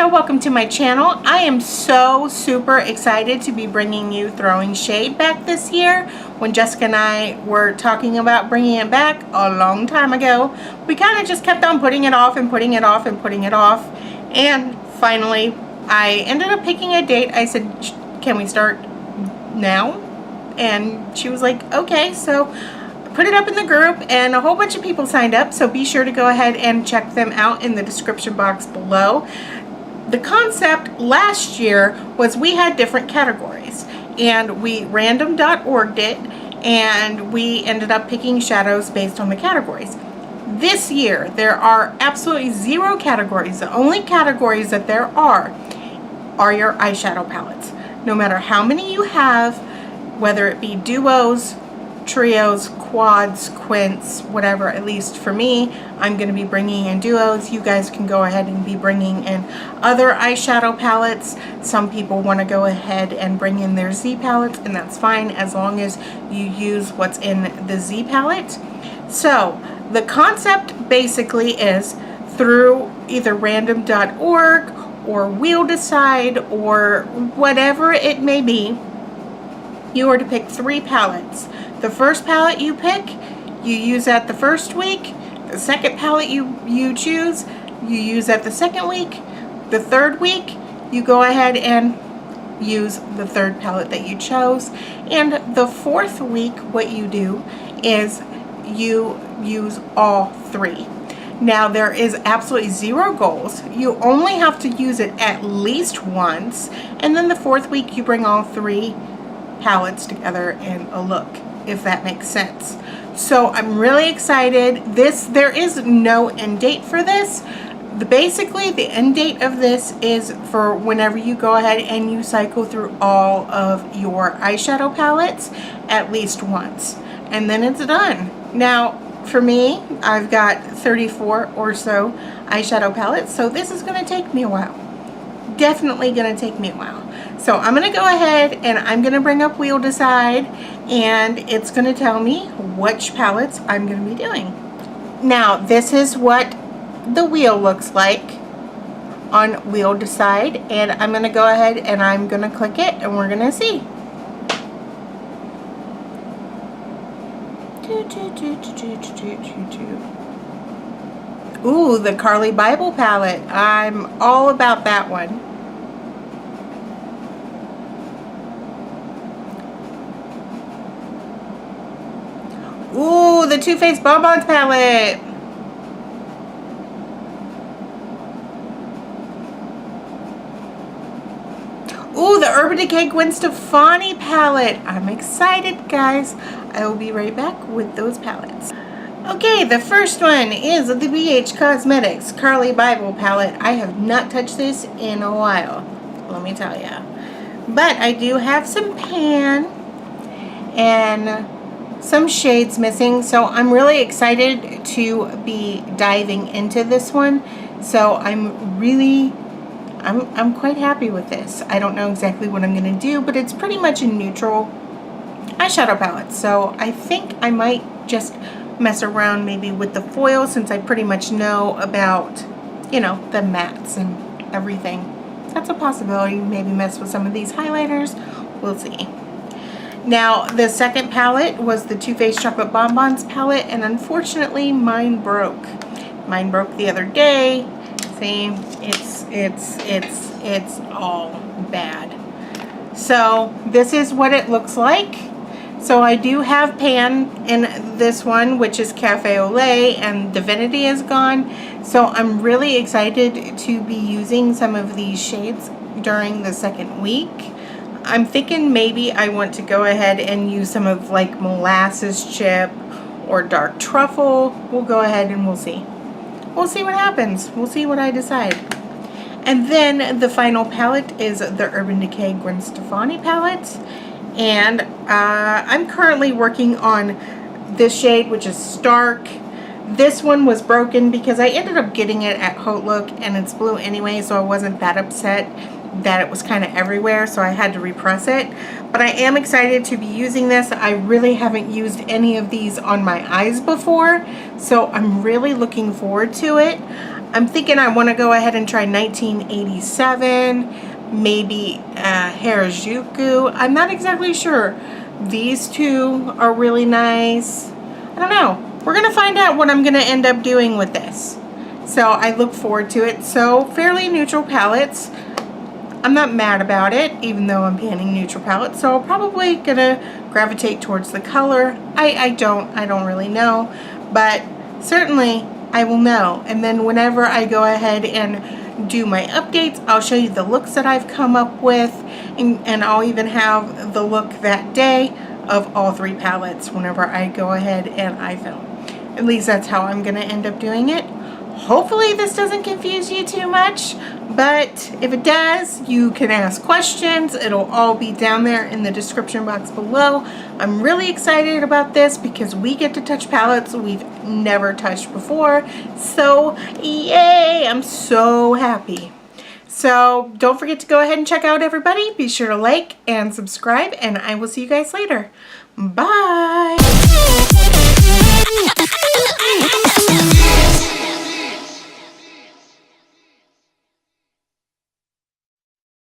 welcome to my channel. I am so super excited to be bringing you Throwing Shade back this year. When Jessica and I were talking about bringing it back a long time ago, we kind of just kept on putting it off and putting it off and putting it off, and finally I ended up picking a date. I said, can we start now? And she was like, okay. So I put it up in the group and a whole bunch of people signed up, so be sure to go ahead and check them out in the description box below. The concept last year was we had different categories and we random.org'd it, and we ended up picking shadows based on the categories. This year there are absolutely 0 categories. The only categories that there are your eyeshadow palettes. No matter how many you have, whether it be duos, trios, quads, quints, whatever. At least for me, I'm going to be bringing in duos. You guys can go ahead and be bringing in other eyeshadow palettes. Some people want to go ahead and bring in their Z palettes, and that's fine as long as you use what's in the Z palette. So the concept basically is through either random.org or We'll Decide or whatever it may be, you are to pick 3 palettes. The first palette you pick, you use that the first week. The second palette you choose, you use that the second week. The third week, you go ahead and use the third palette that you chose. And the fourth week, what you do is you use all 3. Now, there is absolutely 0 goals. You only have to use it at least once. And then the fourth week, you bring all 3 palettes together in a look, if that makes sense. So I'm really excited. There is no end date for this. Basically, the end date of this is for whenever you go ahead and you cycle through all of your eyeshadow palettes at least once, and then it's done. Now, for me, I've got 34 or so eyeshadow palettes, so this is going to take me a while. Definitely going to take me a while. So I'm going to go ahead and I'm going to bring up We'll Decide, and it's going to tell me which palettes I'm going to be doing. Now, this is what the wheel looks like on We'll Decide, and I'm going to go ahead and I'm going to click it and we're going to see. Ooh, the Carly Bible palette. I'm all about that one. Ooh, the Too Faced Bonbons palette. Ooh, the Urban Decay Gwen Stefani palette. I'm excited, guys. I will be right back with those palettes. Okay, the first one is the BH Cosmetics Carly Bible palette. I have not touched this in a while, let me tell you. But I do have some pan and some shades missing, so I'm really excited to be diving into this one. So I'm quite happy with this. I don't know exactly what I'm going to do, but it's pretty much a neutral eyeshadow palette. So I think I might just mess around maybe with the foil, since I pretty much know about, you know, the mattes and everything. That's a possibility. Maybe mess with some of these highlighters. We'll see. Now, the second palette was the Too Faced Chocolate Bonbons palette, and unfortunately mine broke. Mine broke the other day. See, it's all bad. So this is what it looks like. So I do have pan in this one, which is Cafe Au Lait, and Divinity is gone. So I'm really excited to be using some of these shades during the second week. I'm thinking maybe I want to go ahead and use some of like Molasses Chip or Dark Truffle. We'll go ahead and we'll see. We'll see what happens. We'll see what I decide. And then the final palette is the Urban Decay Gwen Stefani palette. And I'm currently working on this shade, which is Stark. This one was broken because I ended up getting it at Haute Look, and it's blue anyway, so I wasn't that upset that it was kind of everywhere, so I had to repress it. But I am excited to be using this. I really haven't used any of these on my eyes before, so I'm really looking forward to it. I'm thinking I want to go ahead and try 1987, maybe Harajuku. I'm not exactly sure. These two are really nice. I don't know. We're going to find out what I'm going to end up doing with this. So I look forward to it. So fairly neutral palettes. I'm not mad about it, even though I'm panning neutral palettes. So I'm probably going to gravitate towards the color. I don't really know. But certainly I will know. And then whenever I go ahead and do my updates, I'll show you the looks that I've come up with. And I'll even have the look that day of all 3 palettes whenever I go ahead and I film. At least that's how I'm going to end up doing it. Hopefully this doesn't confuse you too much, but if it does, you can ask questions. It'll all be down there in the description box below. I'm really excited about this because we get to touch palettes we've never touched before. So yay, I'm so happy. So don't forget to go ahead and check out everybody. Be sure to like and subscribe, and I will see you guys later. Bye.